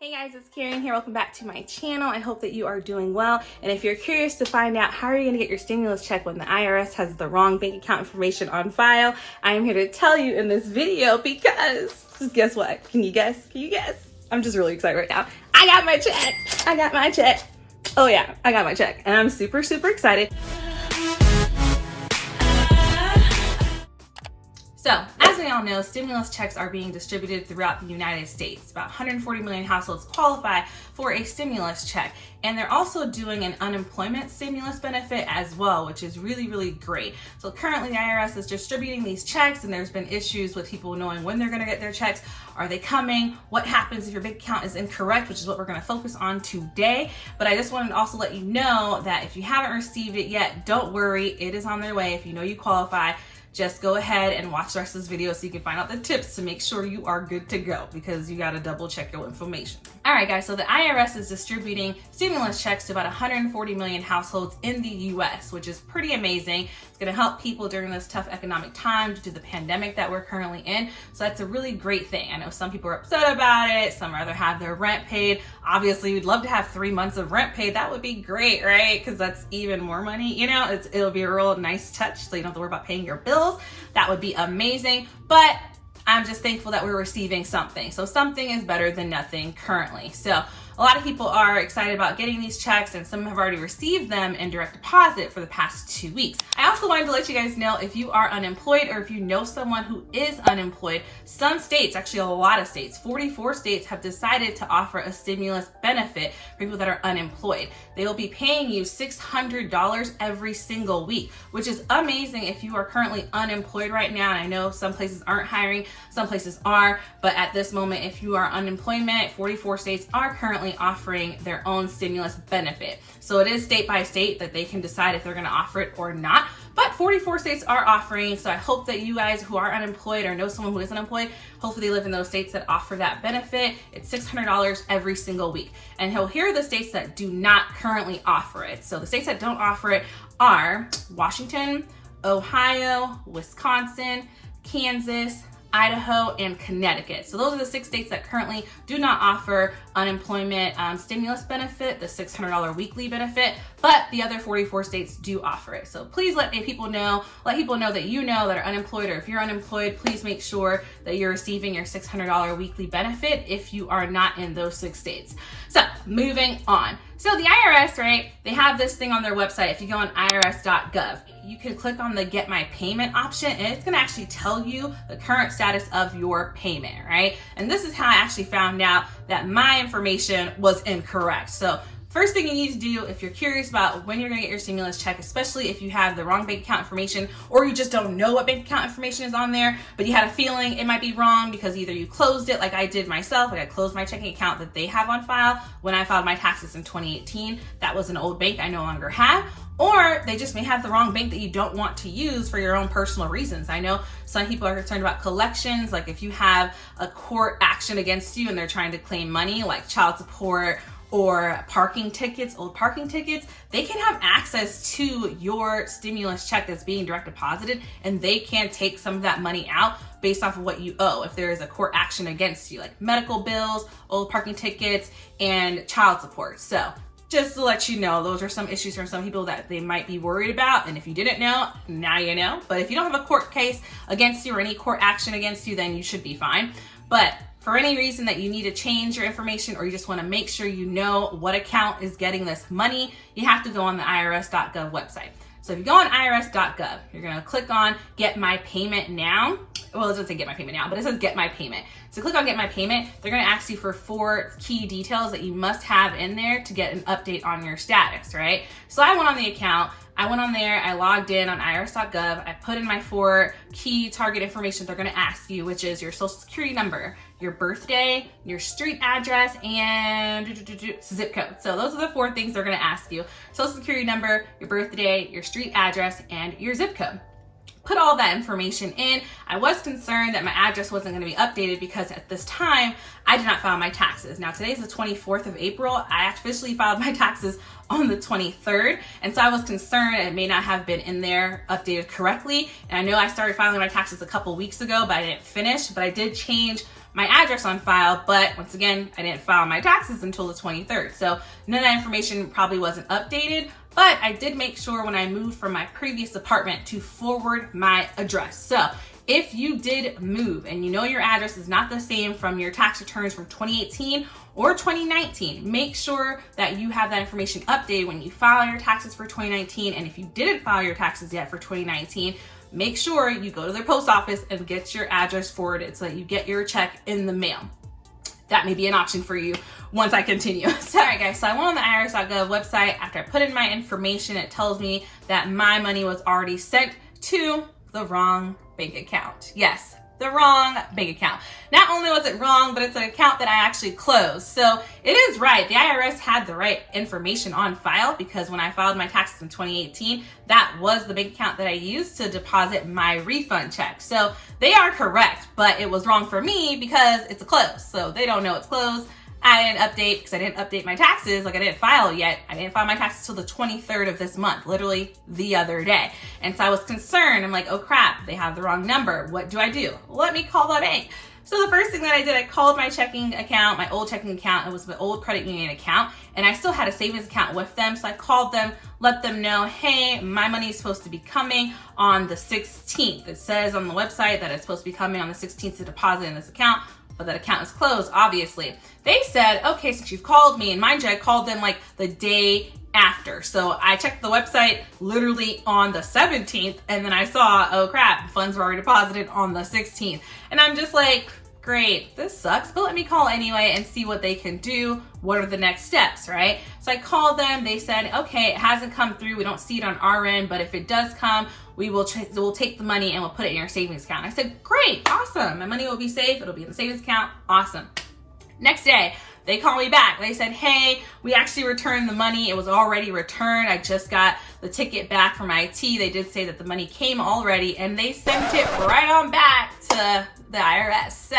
Hey guys, it's Karen here. Welcome back to my channel. I hope that you are doing well. And if you're curious to find out how are you going to get your stimulus check when the IRS has the wrong bank account information on file, I am here to tell you in this video because, just guess what? Can you guess? Can you guess? I'm just really excited right now. I got my check. I got my check. Oh yeah, I got my check. And I'm super excited. So, as we all know, stimulus checks are being distributed throughout the United States. About 140 million households qualify for a stimulus check. And they're also doing an unemployment stimulus benefit as well, which is really great. So currently the IRS is distributing these checks, and there's been issues with people knowing when they're gonna get their checks. Are they coming? What happens if your bank account is incorrect, which is what we're gonna focus on today. But I just wanted to also let you know that if you haven't received it yet, don't worry, it is on their way. If you know you qualify, just go ahead and watch the rest of this video so you can find out the tips to make sure you are good to go, because you gotta double check your information. All right guys, so the IRS is distributing stimulus checks to about 140 million households in the US, which is pretty amazing. It's gonna help people during this tough economic time due to the pandemic that we're currently in. So that's a really great thing. I know some people are upset about it, some rather have their rent paid. Obviously, we'd love to have 3 months of rent paid. That would be great, right? Because that's even more money, you know? It'll be a real nice touch so you don't have to worry about paying your bills. That would be amazing, but I'm just thankful that we're receiving something. So something is better than nothing currently. So a lot of people are excited about getting these checks, and some have already received them in direct deposit for the past 2 weeks. I also wanted to let you guys know, if you are unemployed or if you know someone who is unemployed, some states, actually a lot of states, 44 states have decided to offer a stimulus benefit for people that are unemployed. They will be paying you $600 every single week, which is amazing if you are currently unemployed right now. And I know some places aren't hiring, some places are, but at this moment, if you are unemployment, 44 states are currently offering their own stimulus benefit. So it is state by state that they can decide if they're going to offer it or not. But 44 states are offering, so I hope that you guys who are unemployed or know someone who is unemployed, hopefully they live in those states that offer that benefit. It's $600 every single week. And here are the states that do not currently offer it. So the states that don't offer it are Washington, Ohio, Wisconsin, Kansas, Idaho, and Connecticut. So those are the 6 states that currently do not offer unemployment stimulus benefit, the $600 weekly benefit, but the other 44 states do offer it. So please let people know that you know that are unemployed, or if you're unemployed, please make sure that you're receiving your $600 weekly benefit if you are not in those 6 states. So moving on. So the IRS, right, they have this thing on their website. If you go on IRS.GOV, you can click on the Get My Payment option, and it's gonna actually tell you the current status of your payment, right? And this is how I actually found out that my information was incorrect. So first thing you need to do if you're curious about when you're gonna get your stimulus check, especially if you have the wrong bank account information, or you just don't know what bank account information is on there, but you had a feeling it might be wrong because either you closed it like I did myself, like I closed my checking account that they have on file when I filed my taxes in 2018. That was an old bank I no longer have. Or they just may have the wrong bank that you don't want to use for your own personal reasons. I know some people are concerned about collections, like if you have a court action against you and they're trying to claim money, like child support or parking tickets, old parking tickets, they can have access to your stimulus check that's being direct deposited, and they can take some of that money out based off of what you owe if there is a court action against you, like medical bills, old parking tickets, and child support. So just to let you know, those are some issues from some people that they might be worried about. And if you didn't know, now you know. But if you don't have a court case against you or any court action against you, then you should be fine. But for any reason that you need to change your information, or you just want to make sure you know what account is getting this money, you have to go on the IRS.gov website. So if you go on IRS.gov, you're going to click on Get My Payment Now. Well, it doesn't say Get My Payment Now, but it says Get My Payment. So click on Get My Payment. They're going to ask you for 4 key details that you must have in there to get an update on your status, right? So I went on the account. I went on there, I logged in on IRS.gov, I put in my 4 key target information they're gonna ask you, which is your social security number, your birthday, your street address, and zip code. So those are the 4 things they're gonna ask you. Social security number, your birthday, your street address, and your zip code. Put all that information in. I was concerned that my address wasn't going to be updated because at this time I did not file my taxes. Now today's the 24th of April. I officially filed my taxes on the 23rd, and so I was concerned it may not have been in there updated correctly. And I know I started filing my taxes a couple weeks ago, but I didn't finish. But I did change my address on file, but once again, I didn't file my taxes until the 23rd. So none of that information probably wasn't updated, but I did make sure when I moved from my previous apartment to forward my address. So if you did move and you know your address is not the same from your tax returns from 2018 or 2019, make sure that you have that information updated when you file your taxes for 2019. And if you didn't file your taxes yet for 2019, make sure you go to their post office and get your address forwarded so that you get your check in the mail. That may be an option for you once I continue. So, all right guys, so I went on the IRS.gov website. After I put in my information, it tells me that my money was already sent to the wrong bank account. Yes, the wrong bank account. Not only was it wrong, but it's an account that I actually closed. So it is right. The IRS had the right information on file because when I filed my taxes in 2018, that was the bank account that I used to deposit my refund check. So they are correct, but it was wrong for me because it's a close. So they don't know it's closed. I didn't update because I didn't update my taxes. Like I didn't file yet. I didn't file my taxes till the 23rd of this month, literally the other day. And so I was concerned. I'm like, oh crap, they have the wrong number. What do I do? Let me call the bank. So the first thing that I did, I called my checking account, my old checking account. It was my old credit union account, and I still had a savings account with them. So I called them, let them know, hey, my money is supposed to be coming on the 16th. It says on the website that it's supposed to be coming on the 16th to deposit in this account, but that account is closed, obviously. They said, okay, since you've called me, and mind you, I called them like the day after. So I checked the website literally on the 17th, and then I saw, oh crap, funds were already deposited on the 16th. And I'm just like, great, this sucks, but let me call anyway and see what they can do. What are the next steps, right? So I called them. They said, okay, it hasn't come through. We don't see it on our end, but if it does come, we'll take the money and we'll put it in your savings account. I said, great, awesome. My money will be safe. It'll be in the savings account. Awesome. Next day, they call me back. They said, hey, we actually returned the money. It was already returned. I just got the ticket back from IT. They did say that the money came already, and they sent it right on back to the IRS. So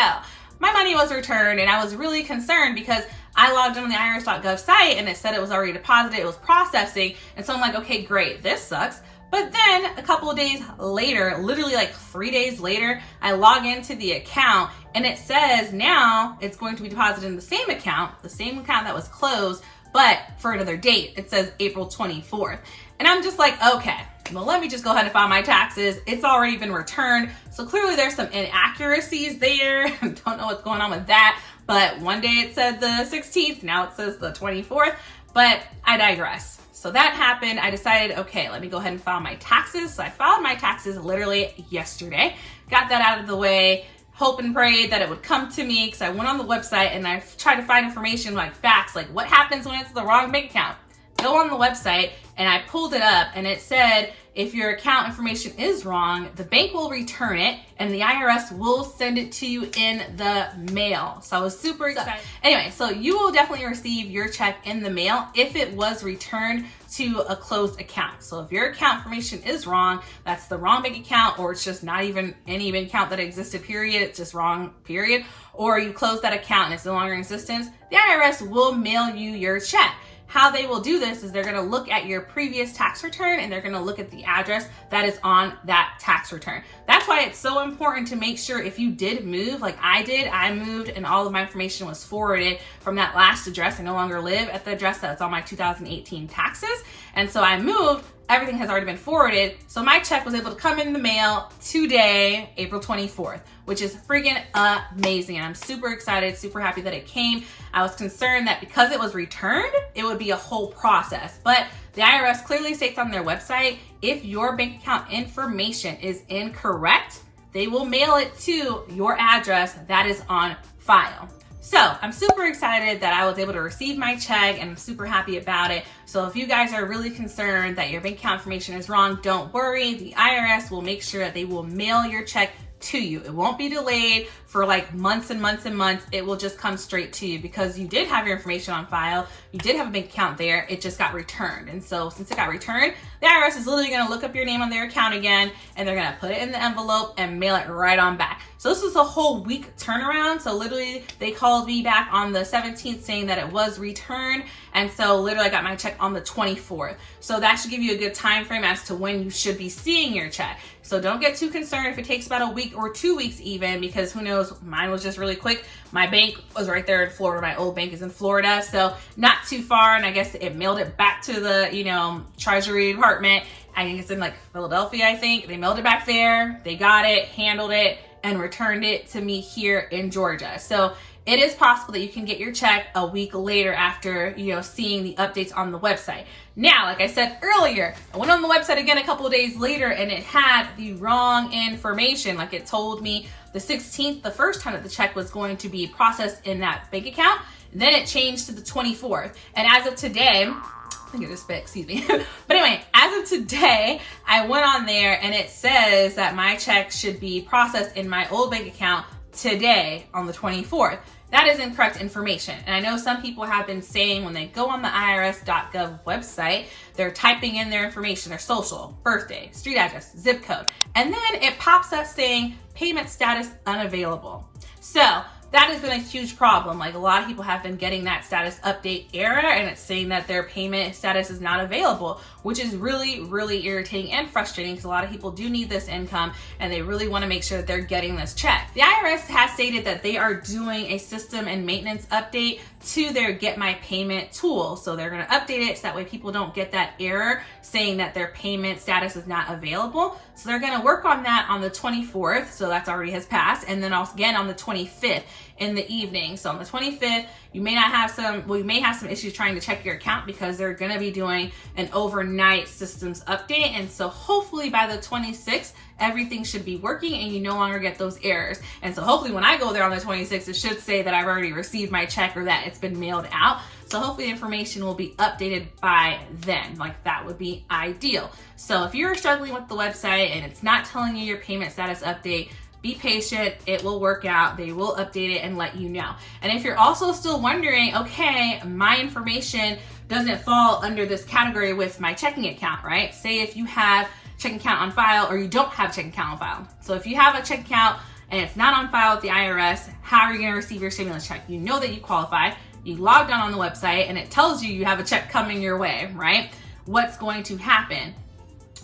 my money was returned, and I was really concerned because I logged on the IRS.gov site and it said it was already deposited. It was processing. And so I'm like, okay, great, this sucks. But then a couple of days later, literally like 3 days later, I log into the account and it says now it's going to be deposited in the same account that was closed, but for another date. It says April 24th. And I'm just like, okay, well, let me just go ahead and file my taxes. It's already been returned. So clearly there's some inaccuracies there. Don't know what's going on with that. But one day it said the 16th, now it says the 24th, but I digress. So that happened. I decided, okay, let me go ahead and file my taxes. So I filed my taxes literally yesterday, got that out of the way, hope and prayed that it would come to me because I went on the website and I tried to find information like facts, like what happens when it's the wrong bank account. Go on the website and I pulled it up and it said, if your account information is wrong, the bank will return it and the IRS will send it to you in the mail. So I was super excited. Anyway, so you will definitely receive your check in the mail if it was returned to a closed account. So if your account information is wrong, that's the wrong bank account, or it's just not even any bank account that existed, period. It's just wrong, period. Or you close that account and it's no longer in existence, the IRS will mail you your check. How they will do this is they're gonna look at your previous tax return and they're gonna look at the address that is on that tax return. That's why it's so important to make sure if you did move, like I did, I moved and all of my information was forwarded from that last address. I no longer live at the address that's on my 2018 taxes. And so I moved, everything has already been forwarded. So my check was able to come in the mail today, April 24th, which is freaking amazing. And I'm super excited, super happy that it came. I was concerned that because it was returned, it would be a whole process. But the IRS clearly states on their website, if your bank account information is incorrect, they will mail it to your address that is on file. So I'm super excited that I was able to receive my check and I'm super happy about it. So if you guys are really concerned that your bank account information is wrong, don't worry. The IRS will make sure that they will mail your check to you. It won't be delayed for like months and months and months. It will just come straight to you because you did have your information on file. You did have a bank account there. It just got returned. And so since it got returned, the IRS is literally going to look up your name on their account again, and they're going to put it in the envelope and mail it right on back. So this was a whole week turnaround. So literally they called me back on the 17th saying that it was returned. And so literally I got my check on the 24th. So that should give you a good time frame as to when you should be seeing your check. So don't get too concerned if it takes about a week or 2 weeks even, because who knows, mine was just really quick. My bank was right there in Florida. My old bank is in Florida, so not too far. And I guess it mailed it back to the, Treasury Department. I think it's in like Philadelphia, I think. They mailed it back there. They got it, handled it, and returned it to me here in Georgia. So it is possible that you can get your check a week later after, seeing the updates on the website. Now, like I said earlier, I went on the website again a couple of days later and it had the wrong information. Like it told me the 16th, the first time that the check was going to be processed in that bank account. Then it changed to the 24th. And as of today, I think it just spit, excuse me. But anyway, as of today, I went on there and it says that my check should be processed in my old bank account today on the 24th. That is incorrect information. And I know some people have been saying when they go on the IRS.GOV website, they're typing in their information, their social, birthday, street address, zip code, and then it pops up saying payment status unavailable. So that has been a huge problem. Like a lot of people have been getting that status update error and it's saying that their payment status is not available, which is really, really irritating and frustrating because a lot of people do need this income and they really want to make sure that they're getting this check. The IRS has stated that they are doing a system and maintenance update to their Get My Payment tool. So they're going to update it so that way people don't get that error saying that their payment status is not available. So they're going to work on that on the 24th. So that's already has passed. And then also again on the 25th in the evening. So on the 25th, you may have some issues trying to check your account because they're going to be doing an overnight systems update. And so hopefully by the 26th, everything should be working and you no longer get those errors. And so hopefully when I go there on the 26th, it should say that I've already received my check or that it's been mailed out. So hopefully the information will be updated by then. Like that would be ideal. So if you're struggling with the website and it's not telling you your payment status update, be patient, it will work out. They will update it and let you know. And if you're also still wondering, okay, my information doesn't fall under this category with my checking account, right? Say if you have checking account on file or you don't have checking account on file. So if you have a checking account and it's not on file with the IRS, how are you gonna receive your stimulus check? You know that you qualify, you logged on the website and it tells you you have a check coming your way, right? What's going to happen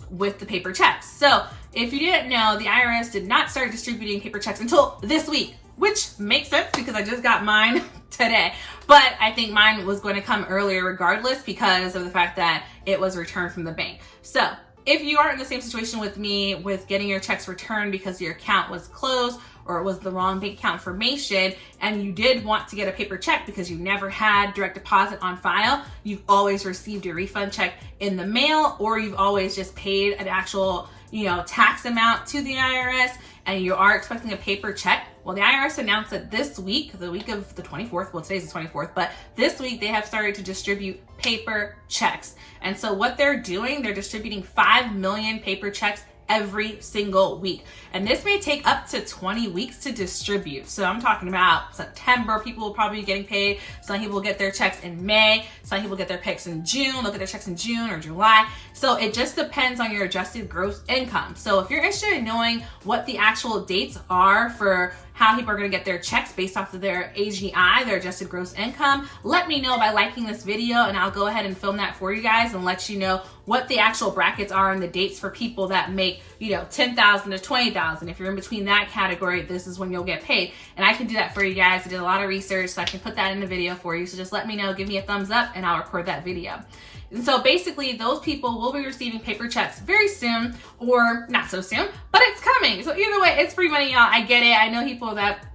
with the paper checks? So if you didn't know, the IRS did not start distributing paper checks until this week, which makes sense because I just got mine today. But I think mine was going to come earlier regardless because of the fact that it was returned from the bank. So if you are in the same situation with me with getting your checks returned because your account was closed or it was the wrong bank account information and you did want to get a paper check because you never had direct deposit on file, you've always received your refund check in the mail or you've always just paid an actual tax amount to the IRS and you are expecting a paper check. Well, the IRS announced that this week, the week of the 24th, well, today's the 24th, but this week they have started to distribute paper checks. And so what they're doing, they're distributing 5 million paper checks every single week. And this may take up to 20 weeks to distribute. So I'm talking about September, people will probably be getting paid. Some people will get their checks in May. Some people get their checks in June. They'll get their checks in June or July. So it just depends on your adjusted gross income. So if you're interested in knowing what the actual dates are for how people are going to get their checks based off of their AGI, their adjusted gross income, let me know by liking this video and I'll go ahead and film that for you guys and let you know what the actual brackets are and the dates for people that make, $10,000 to $20,000. If you're in between that category, this is when you'll get paid. And I can do that for you guys. I did a lot of research, so I can put that in the video for you. So just let me know, give me a thumbs up and I'll record that video. And so basically those people will be receiving paper checks very soon or not so soon, but it's coming. So either way, it's free money, y'all. I get it. I know people that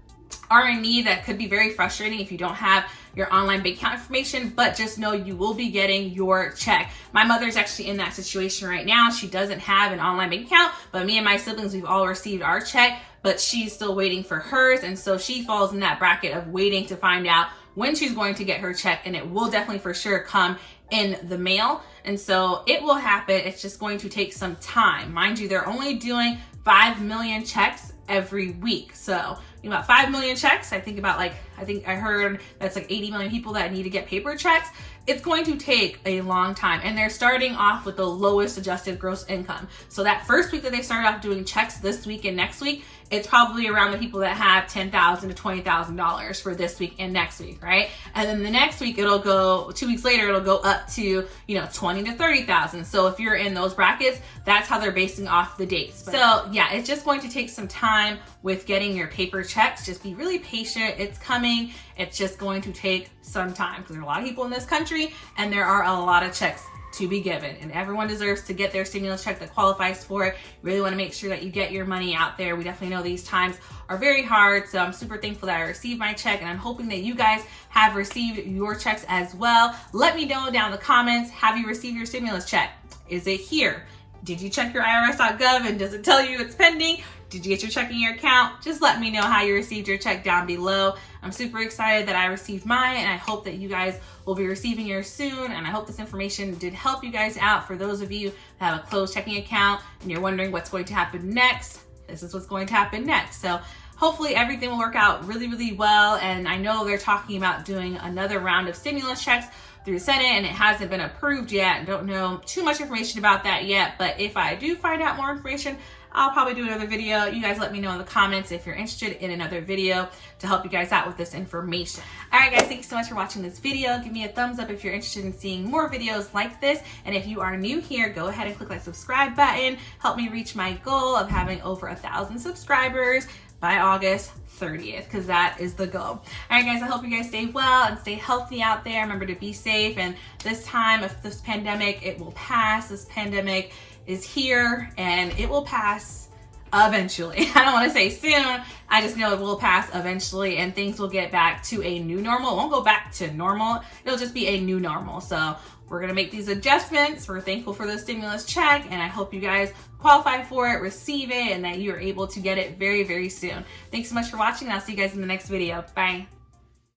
are in need. That could be very frustrating if you don't have your online bank account information, but just know you will be getting your check. My mother's actually in that situation right now. She doesn't have an online bank account, but me and my siblings, we've all received our check, but she's still waiting for hers. And so she falls in that bracket of waiting to find out when she's going to get her check, and it will definitely for sure come in the mail. And so it will happen. It's just going to take some time. Mind you, they're only doing 5 million checks every week. So about 5 million checks. I think I heard that's like 80 million people that need to get paper checks. It's going to take a long time, and they're starting off with the lowest adjusted gross income. So that first week that they started off doing checks this week and next week, it's probably around the people that have $10,000 to $20,000 for this week and next week, right? And then the next week, it'll go, 2 weeks later, it'll go up to, 20 to 30,000. So if you're in those brackets, that's how they're basing off the dates. So yeah, it's just going to take some time with getting your paper checks. Just be really patient. It's coming. It's just going to take some time because there are a lot of people in this country and there are a lot of checks to be given, and everyone deserves to get their stimulus check that qualifies for it. You really want to make sure that you get your money out there. We definitely know these times are very hard, so I'm super thankful that I received my check, and I'm hoping that you guys have received your checks as well. Let me know down in the comments, have you received your stimulus check? Is it here? Did you check your IRS.GOV and does it tell you it's pending? Did you get your check in your account? Just let me know how you received your check down below. I'm super excited that I received mine, and I hope that you guys will be receiving yours soon. And I hope this information did help you guys out. For those of you that have a closed checking account and you're wondering what's going to happen next, this is what's going to happen next. So hopefully everything will work out really, really well. And I know they're talking about doing another round of stimulus checks through the Senate, and it hasn't been approved yet. I don't know too much information about that yet, but if I do find out more information, I'll probably do another video. You guys let me know in the comments if you're interested in another video to help you guys out with this information. All right, guys, thank you so much for watching this video. Give me a thumbs up if you're interested in seeing more videos like this. And if you are new here, go ahead and click that subscribe button. Help me reach my goal of having over 1,000 subscribers by August 30th, because that is the goal. All right, guys, I hope you guys stay well and stay healthy out there. Remember to be safe. And this time of this pandemic, it will pass. This pandemic is here and it will pass eventually. I don't want to say soon. I just know it will pass eventually and things will get back to a new normal. It won't go back to normal. It'll just be a new normal. So we're going to make these adjustments. We're thankful for the stimulus check, and I hope you guys qualify for it, receive it, and that you are able to get it very, very soon. Thanks so much for watching, and I'll see you guys in the next video. Bye.